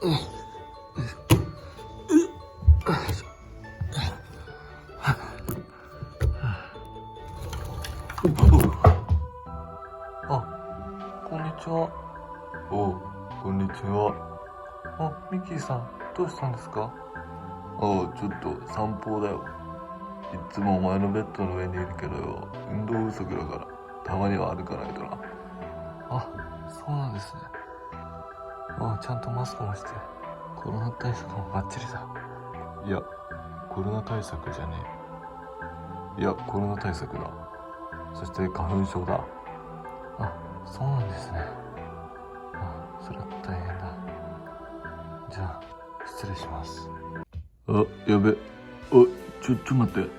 こんにちは。おう、こんにちは。ミッキーさん、どうしたんですか？ちょっと散歩だよ。いつもお前のベッドの上にいるけどよ、運動不足だからたまには歩かないとな。そうなんですね。ちゃんとマスクもして、コロナ対策もバッチリだ。いや、コロナ対策じゃねえ。いや、コロナ対策だ。そして花粉症だ。そうなんですね。それは大変だ。じゃあ、失礼します。やべ。ちょっと待って。